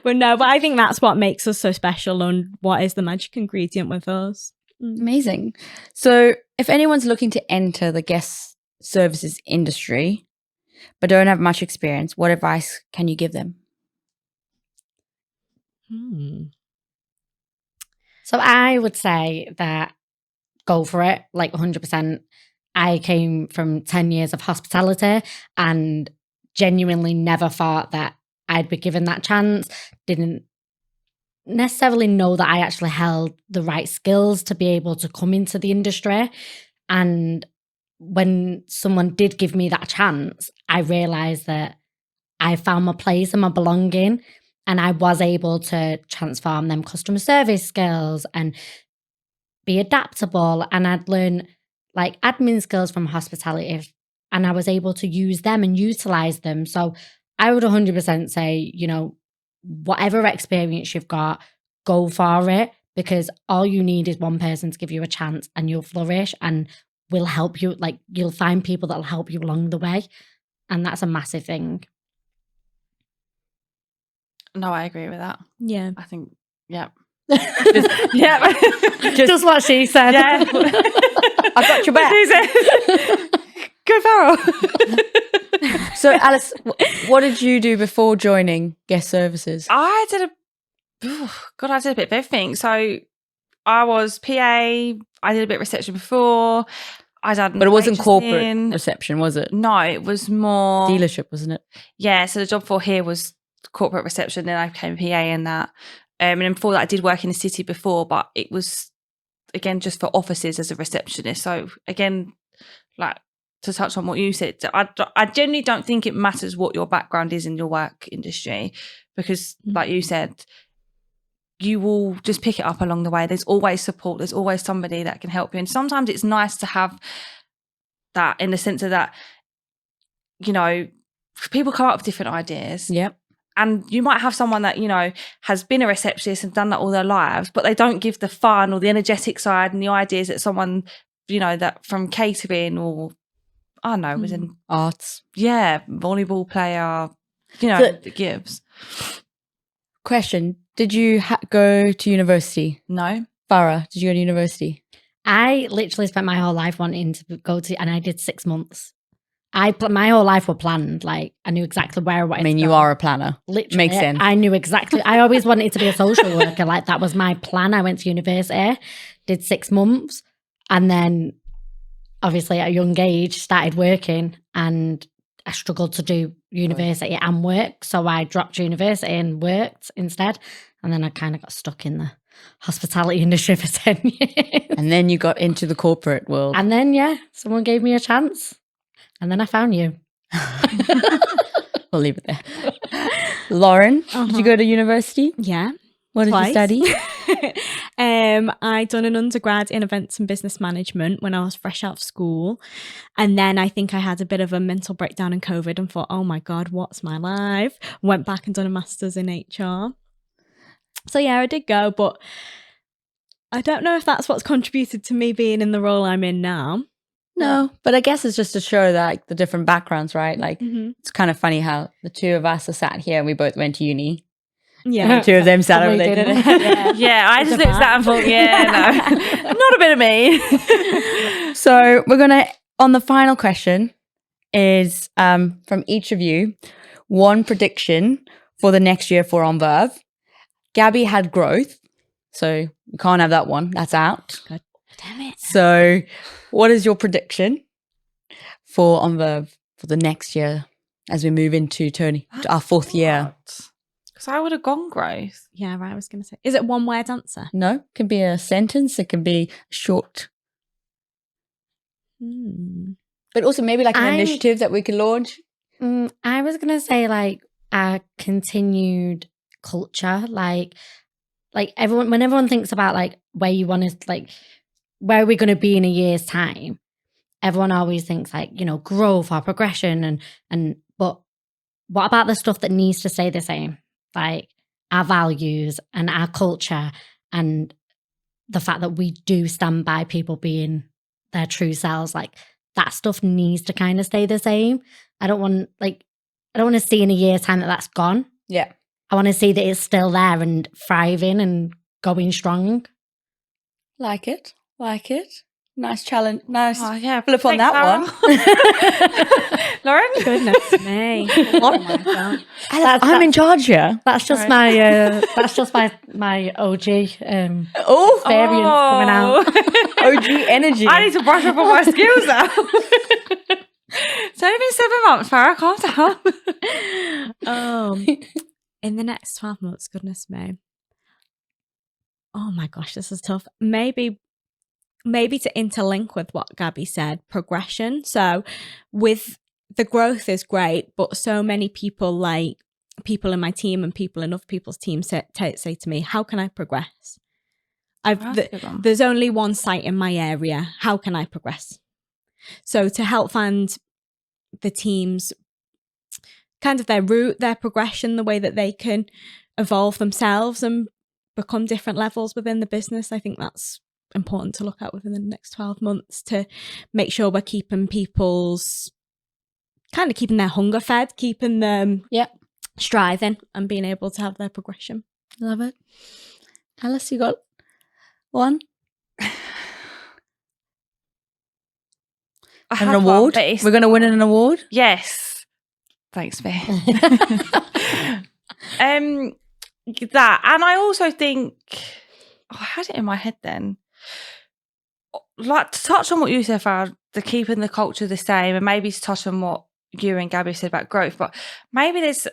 But I think that's what makes us so special and what is the magic ingredient with us. Amazing. So if anyone's looking to enter the guest services industry but don't have much experience, what advice can you give them? So I would say that go for it, like 100%. I came from 10 years of hospitality and genuinely never thought that I'd be given that chance. Didn't necessarily know that I actually held the right skills to be able to come into the industry. And when someone did give me that chance, I realized that I found my place and my belonging, and I was able to transform them customer service skills and be adaptable. And I'd learn like admin skills from hospitality, and I was able to use them and utilize them. So I would 100% say, you know, whatever experience you've got, go for it, because all you need is one person to give you a chance and you'll flourish, and will help you. Like, you'll find people that'll help you along the way. And that's a massive thing. No, I agree with that. Yeah. I think, yeah. Just what she said. Yeah. I've got your back. Go Fara. So, Alice, what did you do before joining guest services? I did a bit of everything. So I was PA. I did a bit of reception before. But it wasn't corporate reception, was it? No, it was more dealership, wasn't it? Yeah. So the job for here was corporate reception. Then I became PA in that. And then before that, I did work in the city before, but it was again just for offices as a receptionist. So again, like, to touch on what you said, I genuinely don't think it matters what your background is in your work industry, because like you said, you will just pick it up along the way. There's always support. There's always somebody that can help you. And sometimes it's nice to have that, in the sense of that, you know, people come up with different ideas. Yep. And you might have someone that, you know, has been a receptionist and done that all their lives, but they don't give the fun or the energetic side and the ideas that someone, you know, that from catering or, I don't know, was in arts. Yeah, volleyball player, you know, it gives. Question, did you go to university? No. Fara, did you go to university? I literally spent my whole life wanting to go to, and I did 6 months. My whole life were planned. Like, I knew exactly where I wanted to go. You are a planner. Literally, makes sense. I knew exactly. I always wanted to be a social worker. Like, that was my plan. I went to university, did 6 months, and then obviously at a young age started working, and I struggled to do university and work. So I dropped university and worked instead. And then I kind of got stuck in the hospitality industry for 10 years. And then you got into the corporate world. And then, someone gave me a chance. And then I found you. We'll leave it there. Lauren, did you go to university? Yeah. What did you study? I done an undergrad in events and business management when I was fresh out of school. And then I think I had a bit of a mental breakdown in COVID and thought, oh my God, what's my life? Went back and done a master's in HR. So yeah, I did go, but I don't know if that's what's contributed to me being in the role I'm in now. No, but I guess it's just to show that, like, the different backgrounds, right? Like, It's kind of funny how the two of us are sat here and we both went to uni. Yeah. The two of them sat over there. Yeah, I just looked at that and thought, no, not a bit of me. So we're going to, on the final question is from each of you, one prediction for the next year for On Verve. Gabby had growth, so you can't have that one. That's out. God damn it. So what is your prediction for On Verve for the next year as we move into our 4th year? Because I would have gone growth. Yeah, right. I was going to say, is it one word answer? No, it can be a sentence. It can be short. But also maybe like an initiative that we could launch. I was going to say like a continued culture. Like everyone, when everyone thinks about like where you want to, like, where are we going to be in a year's time? Everyone always thinks like, you know, growth or progression but what about the stuff that needs to stay the same? Like our values and our culture and the fact that we do stand by people being their true selves. Like that stuff needs to kind of stay the same. I don't want to see in a year's time that that's gone. Yeah. I want to see that it's still there and thriving and going strong. Like it. Nice challenge. Nice flip on that one. Lauren? Goodness me. Oh my God. I'm in charge here. That's just my OG experience coming out. OG energy. I need to brush up on my skills now. It's only been 7 months, Fara. Calm down. In the next 12 months, goodness me. Oh my gosh, this is tough. Maybe to interlink with what Gabby said, progression. So with the growth is great, but so many people, like people in my team and people in other people's teams say to me, how can I progress? There's only one site in my area. How can I progress? So to help fund the teams, kind of their route, their progression, the way that they can evolve themselves and become different levels within the business, I think that's important to look at within the next 12 months to make sure we're keeping their hunger fed, keeping them striving and being able to have their progression. Love it. Alice, you got one? An award? We're going to win an award? Yes. Thanks, Faye. That, and I also think, I had it in my head then, like to touch on what you said, Farah, the keeping the culture the same, and maybe to touch on what you and Gabby said about growth, but maybe there's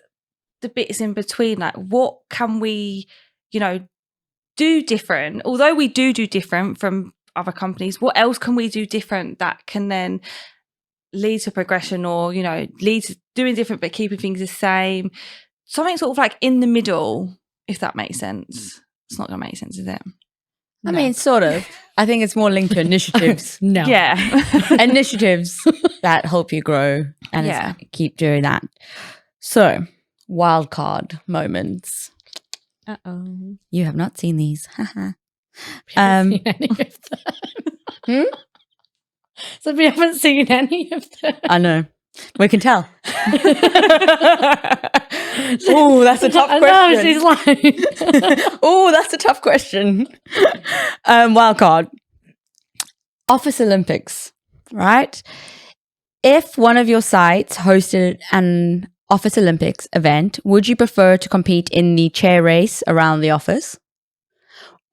the bits in between, like what can we, do different? Although we do different from other companies, what else can we do different that can then lead to progression or, lead to doing different but keeping things the same? Something sort of like in the middle, if that makes sense. It's not going to make sense, is it? I mean, sort of. I think it's more linked to initiatives. No. Yeah. Initiatives that help you grow and keep doing that. So, wildcard moments. Uh-oh. You have not seen these. Seen any of them. So we haven't seen any of them. I know. We can tell. Oh, that's a tough question. I know, she's like... Oh, that's a tough question. Wildcard. Office Olympics, right? If one of your sites hosted an Office Olympics event, would you prefer to compete in the chair race around the office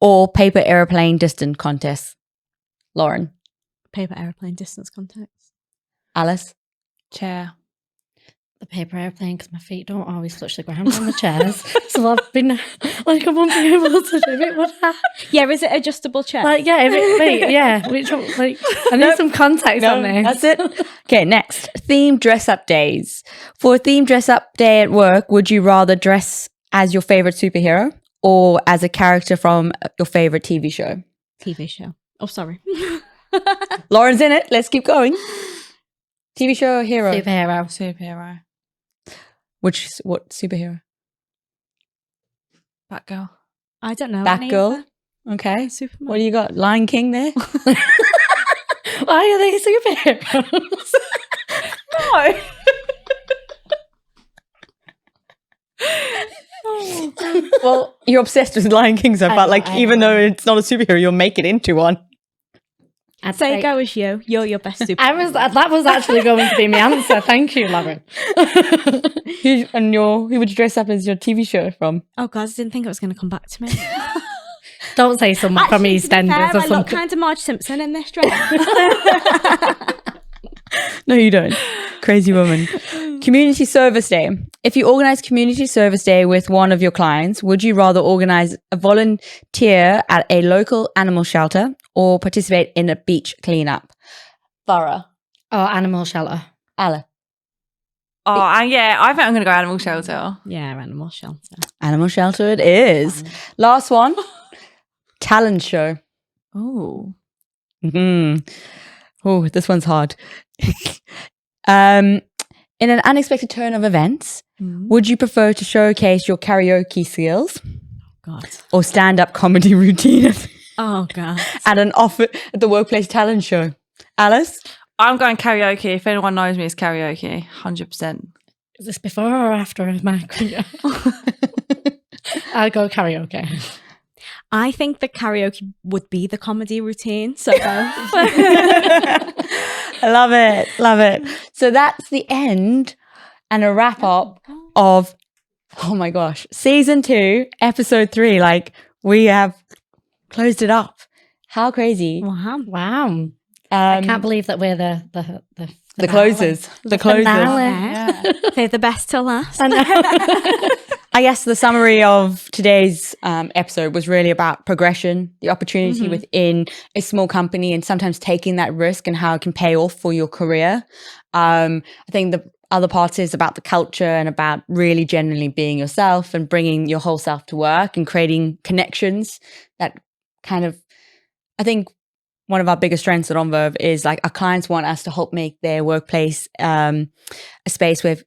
or paper airplane distance contest? Lauren? Paper airplane distance contest. Alice? Chair. The paper airplane, because my feet don't always touch the ground on the chairs. So I've been like, I won't be able to do it, would I? Yeah, is it adjustable chair? Like, yeah, which one, like, I need some context on this. That's it. Okay, next. Themed dress-up days. For a themed dress-up day at work, would you rather dress as your favorite superhero or as a character from your favorite TV show? TV show. Oh, sorry. Lauren's in it. Let's keep going. TV show or hero? Superhero. What superhero? Batgirl. I don't know. Batgirl. Okay. Superman. What do you got? Lion King there? Why are they superheroes? No. Well, you're obsessed with Lion King so far. Even though it's not a superhero, you'll make it into one. I'd say go as you. You're your best superhero. That was actually going to be my answer. Thank you, Lauren. Who would you dress up as your TV show from? Oh God, I didn't think it was going to come back to me. Don't say someone from EastEnders or something. I look kind of Marge Simpson in this dress. No, you don't. Crazy woman. Community Service Day. If you organize Community Service Day with one of your clients, would you rather organize a volunteer at a local animal shelter or participate in a beach cleanup? Fara. Oh, animal shelter. Ala. Oh, yeah, I think I'm going to go animal shelter. Yeah, animal shelter. Animal shelter it is. Last one. Talent show. Oh. Oh, this one's hard. In an unexpected turn of events, would you prefer to showcase your karaoke skills? God. Or stand-up comedy routine Oh God. at the workplace talent show? Alice? I'm going karaoke. If anyone knows me, it's karaoke. 100%. Is this before or after my career? I'll go karaoke. I think the karaoke would be the comedy routine. So I love it. Love it. So that's the end and a wrap up of, oh my gosh, season 2, episode 3. Like, we have closed it up. How crazy. Wow. I can't believe that we're the closers. The closers. yeah. Save the best till last. I guess the summary of today's episode was really about progression, the opportunity within a small company, and sometimes taking that risk and how it can pay off for your career. I think the other part is about the culture and about really genuinely being yourself and bringing your whole self to work and creating connections that kind of, I think one of our biggest strengths at On Verve is like our clients want us to help make their workplace a space where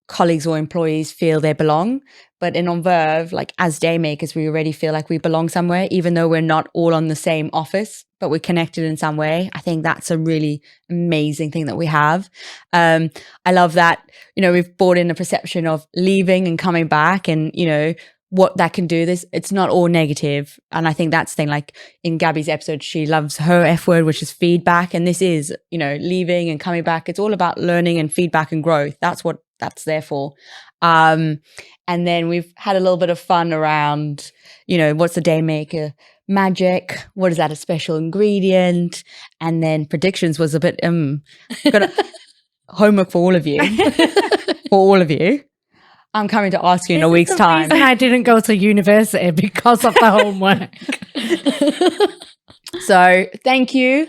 colleagues or employees feel they belong. But in On Verve, like as DayMakers, we already feel like we belong somewhere, even though we're not all on the same office, but we're connected in some way. I think that's a really amazing thing that we have. I love that, we've brought in a perception of leaving and coming back and, what that can do. It's not all negative. And I think that's the thing, like in Gabby's episode, she loves her F word, which is feedback. And this is, leaving and coming back. It's all about learning and feedback and growth. That's what that's there for. And then we've had a little bit of fun around, what's the DayMaker magic? What is that, a special ingredient? And then predictions was a bit, got a homework for all of you. For all of you. I'm coming to ask you in a week's time. I didn't go to university because of the homework. So thank you.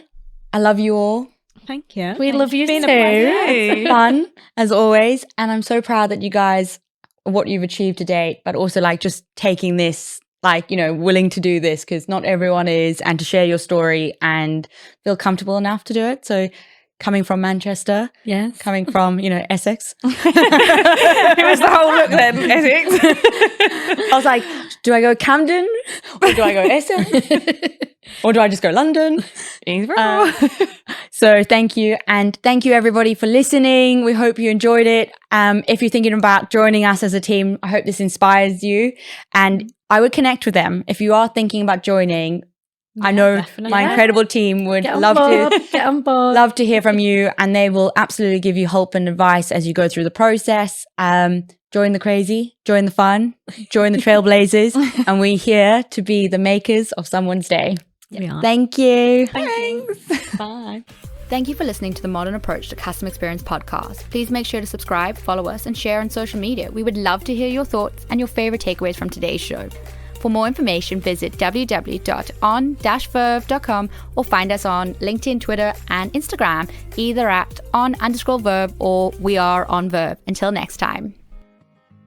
I love you all. Thank you. We love you too. It's fun as always. And I'm so proud that you guys, what you've achieved to date, but also like just taking this, like, willing to do this because not everyone is, and to share your story and feel comfortable enough to do it. So coming from Manchester, yes. Coming from, Essex. It was the whole look then, Essex. I was like, do I go Camden or do I go Essex? Or do I just go London? So thank you. And thank you everybody for listening. We hope you enjoyed it. If you're thinking about joining us as a team, I hope this inspires you. And I would connect with them. If you are thinking about joining, I know definitely. My incredible team would love to hear from you, and they will absolutely give you help and advice as you go through the process. Join the crazy, join the fun, join the trailblazers, and we're here to be the makers of someone's day. Yeah. Thank you. Thanks. Bye. Thank you for listening to the Modern Approach to Customer Experience podcast. Please make sure to subscribe, follow us, and share on social media. We would love to hear your thoughts and your favorite takeaways from today's show. For more information, visit www.on-verve.com or find us on LinkedIn, Twitter, and Instagram, either at on_verve or we are on Verve. Until next time.